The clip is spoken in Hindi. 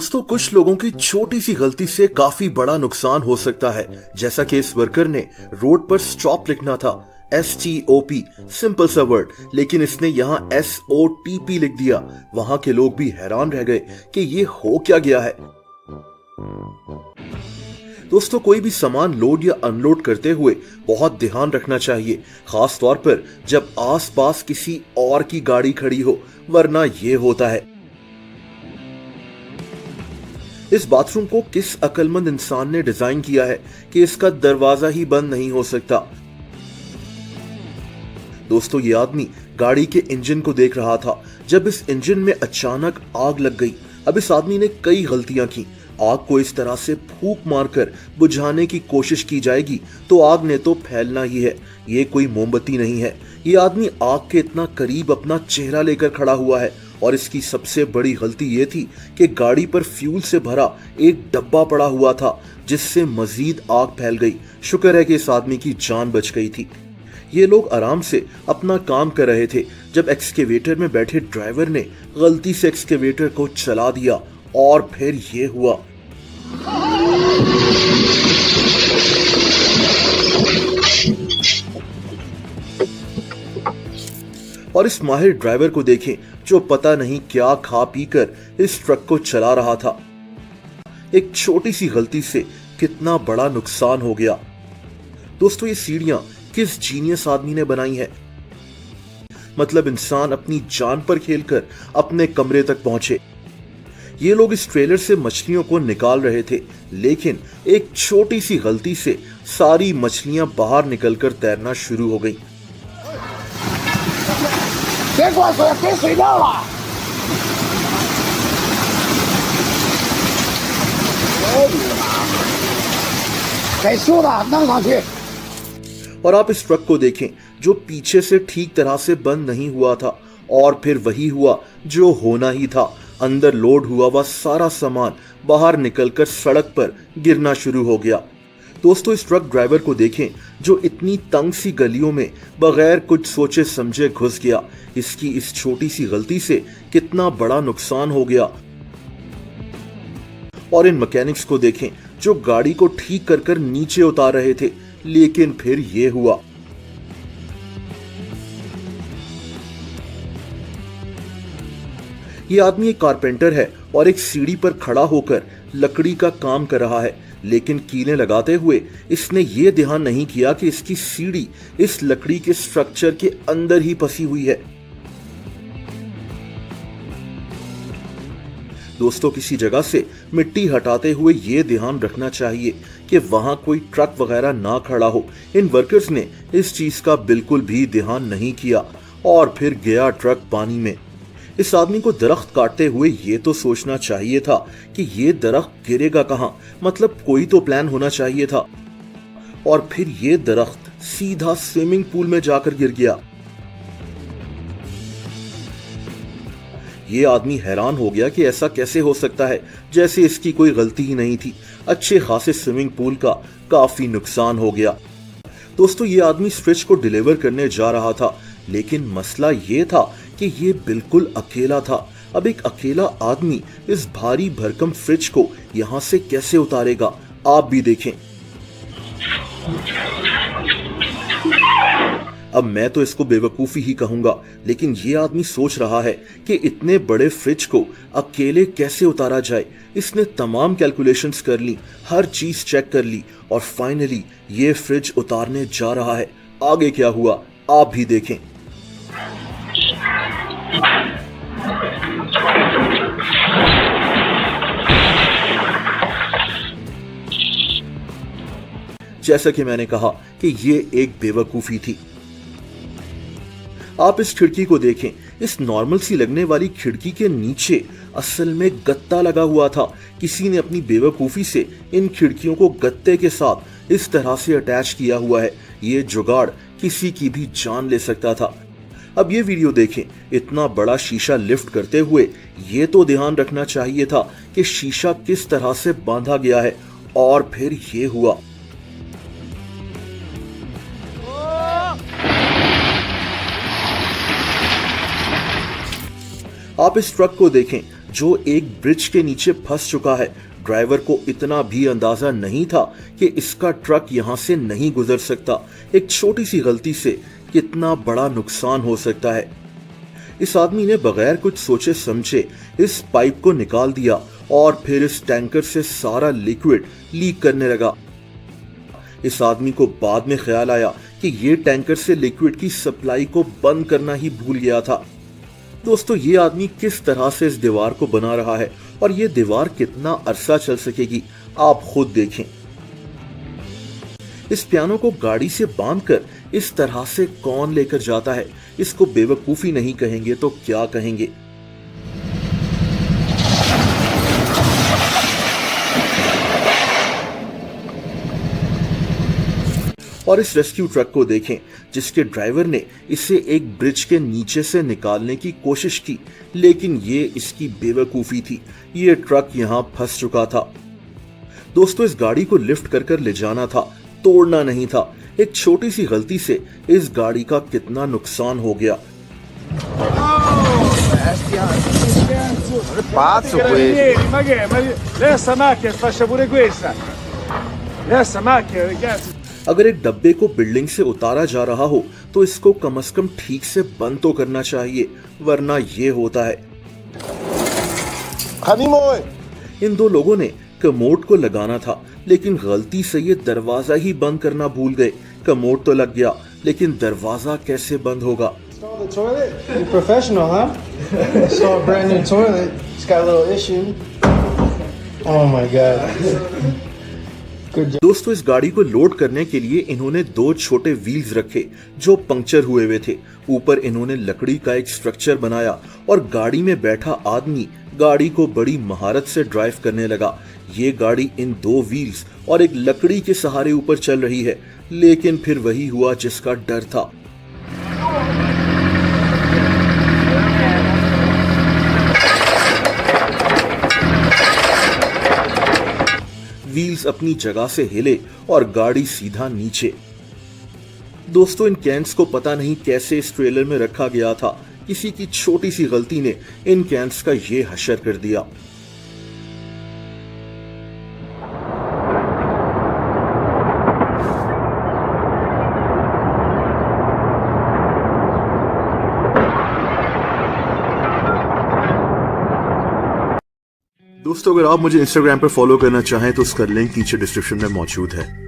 दोस्तों, कुछ लोगों की छोटी सी गलती से काफी बड़ा नुकसान हो सकता है। जैसा कि इस वर्कर ने रोड पर स्टॉप लिखना था, STOP, सिंपल सा वर्ड, लेकिन इसने यहाँ SOTP लिख दिया। वहां के लोग भी हैरान रह गए कि ये हो क्या गया है। दोस्तों, कोई भी सामान लोड या अनलोड करते हुए बहुत ध्यान रखना चाहिए, खास तौर पर जब आसपास किसी और की गाड़ी खड़ी हो, वरना ये होता है। इस बाथरूम को किस अक्लमंद इंसान ने डिजाइन किया है कि इसका दरवाजा ही बंद नहीं हो सकता। दोस्तों, ये आदमी गाड़ी के इंजन को देख रहा था जब इस इंजन में अचानक आग लग गई। अब इस आदमी ने कई गलतियां की। आग को इस तरह से फूंक मारकर बुझाने की कोशिश की जाएगी तो आग ने तो फैलना ही है। ये कोई मोमबत्ती नहीं है। ये आदमी आग के इतना करीब अपना चेहरा लेकर खड़ा हुआ है और इसकी सबसे बड़ी गलती ये थी कि गाड़ी पर फ्यूल से भरा एक डब्बा पड़ा हुआ था जिससे मजीद आग फैल गई। शुक्र है कि इस आदमी की जान बच गई थी। ये लोग आराम से अपना काम कर रहे थे जब एक्सकेवेटर में बैठे ड्राइवर ने गलती से एक्सकेवेटर को चला दिया और फिर ये हुआ। और इस माहिर ड्राइवर को देखें जो पता नहीं क्या खा पीकर इस ट्रक को चला रहा था। एक छोटी सी गलती से कितना बड़ा नुकसान हो गया। दोस्तों, ये सीढ़ियां किस जीनियस आदमी ने बनाई है। मतलब इंसान अपनी जान पर खेलकर अपने कमरे तक पहुंचे। ये लोग इस ट्रेलर से मछलियों को निकाल रहे थे, लेकिन एक छोटी सी गलती से सारी मछलियां बाहर निकलकर तैरना शुरू हो गई। और आप इस ट्रक को देखें जो पीछे से ठीक तरह से बंद नहीं हुआ था, और फिर वही हुआ जो होना ही था। अंदर लोड हुआ वह सारा सामान बाहर निकलकर सड़क पर गिरना शुरू हो गया। दोस्तों, इस ट्रक ड्राइवर को देखें जो इतनी तंग सी गलियों में बगैर कुछ सोचे समझे घुस गया। इसकी इस छोटी सी गलती से कितना बड़ा नुकसान हो गया। और इन मैकेनिक्स को देखें जो गाड़ी को ठीक कर कर नीचे उतार रहे थे, लेकिन फिर ये हुआ। ये आदमी एक कारपेंटर है और एक सीढ़ी पर खड़ा होकर लकड़ी का काम कर रहा है, लेकिन कीलें लगाते हुए इसने ये ध्यान नहीं किया कि इसकी सीढ़ी इस लकड़ी के स्ट्रक्चर के अंदर ही फंसी हुई है। दोस्तों, किसी जगह से मिट्टी हटाते हुए ये ध्यान रखना चाहिए कि वहां कोई ट्रक वगैरह ना खड़ा हो। इन वर्कर्स ने इस चीज का बिल्कुल भी ध्यान नहीं किया और फिर गया ट्रक पानी में। इस आदमी को दरख्त काटते हुए ये तो सोचना चाहिए था कि ये दरख्त गिरेगा कहां, मतलब कोई तो प्लान होना चाहिए था। और फिर ये दरख्त सीधा स्विमिंग पूल में जाकर गिर गया। ये आदमी हैरान हो गया कि ऐसा कैसे हो सकता है, जैसे इसकी कोई गलती ही नहीं थी। अच्छे खासे स्विमिंग पूल का काफी नुकसान हो गया। दोस्तों, ये आदमी फ्रिज को डिलीवर करने जा रहा था, लेकिन मसला ये था कि ये बिल्कुल अकेला था। अब एक अकेला आदमी इस भारी भरकम फ्रिज को यहां से कैसे उतारेगा, आप भी देखें। अब मैं तो इसको बेवकूफी ही कहूंगा, लेकिन ये आदमी सोच रहा है कि इतने बड़े फ्रिज को अकेले कैसे उतारा जाए। इसने तमाम कैलकुलेशंस कर ली, हर चीज चेक कर ली और फाइनली ये फ्रिज उतारने जा रहा है। आगे क्या हुआ आप भी देखें। जैसा कि मैंने कहा कि ये एक बेवकूफी थी। आप इस खिड़की को देखें। इस नॉर्मल सी लगने वाली खिड़की के नीचे असल में गत्ता लगा हुआ था। किसी ने अपनी बेवकूफी से इन खिड़कियों को गत्ते के साथ इस तरह से अटैच किया हुआ है। ये जुगाड़ किसी की भी जान ले सकता था। अब ये वीडियो देखें। इतना बड़ा शीशा लिफ्ट करते हुए ये तो ध्यान रखना चाहिए था कि शीशा किस तरह से बांधा गया है, और फिर ये हुआ। आप इस ट्रक को देखें जो एक ब्रिज के नीचे फंस चुका है। ड्राइवर को इतना भी अंदाजा नहीं था कि इसका ट्रक यहां से नहीं गुजर सकता। एक छोटी सी गलती से कितना बड़ा नुकसान हो सकता है। इस आदमी ने बगैर कुछ सोचे समझे इस पाइप को निकाल दिया और फिर इस टैंकर से सारा लिक्विड लीक करने लगा। इस आदमी को बाद में ख्याल आया कि ये टैंकर से लिक्विड की सप्लाई को बंद करना ही भूल गया था। दोस्तों, ये आदमी किस तरह से इस दीवार को बना रहा है और ये दीवार कितना अरसा चल सकेगी, आप खुद देखें। इस पियानो को गाड़ी से बांधकर इस तरह से कौन लेकर जाता है? इसको बेवकूफी नहीं कहेंगे तो क्या कहेंगे? और इस रेस्क्यू ट्रक को देखें जिसके ड्राइवर ने इसे एक ब्रिज के नीचे से निकालने की कोशिश की, लेकिन ये इसकी बेवकूफी थी। ये ट्रक यहां फंस चुका था। दोस्तों, इस गाड़ी को लिफ्ट कर ले जाना था, तोड़ना नहीं था। एक छोटी सी गलती से इस गाड़ी का कितना नुकसान हो गया। अगर एक डब्बे को बिल्डिंग से उतारा जा रहा हो तो इसको कम से कम ठीक से बंद तो करना चाहिए, वरना ये होता है। इन दो लोगों ने कमोड को लगाना था, लेकिन गलती से ये दरवाजा ही बंद करना भूल गए। कमोड तो लग गया, लेकिन दरवाजा कैसे बंद होगा? दोस्तों, इस गाड़ी को लोड करने के लिए इन्होंने दो छोटे व्हील्स रखे जो पंक्चर हुए हुए थे। ऊपर इन्होंने लकड़ी का एक स्ट्रक्चर बनाया और गाड़ी में बैठा आदमी गाड़ी को बड़ी महारत से ड्राइव करने लगा। ये गाड़ी इन दो व्हील्स और एक लकड़ी के सहारे ऊपर चल रही है, लेकिन फिर वही हुआ जिसका डर था। व्हील्स अपनी जगह से हिले और गाड़ी सीधा नीचे। दोस्तों, इन कैंस को पता नहीं कैसे इस ट्रेलर में रखा गया था। किसी की छोटी सी गलती ने इन कैंस का ये हशर कर दिया। दोस्तों, अगर आप मुझे इंस्टाग्राम पर फॉलो करना चाहें तो उसका लिंक नीचे डिस्क्रिप्शन में मौजूद है।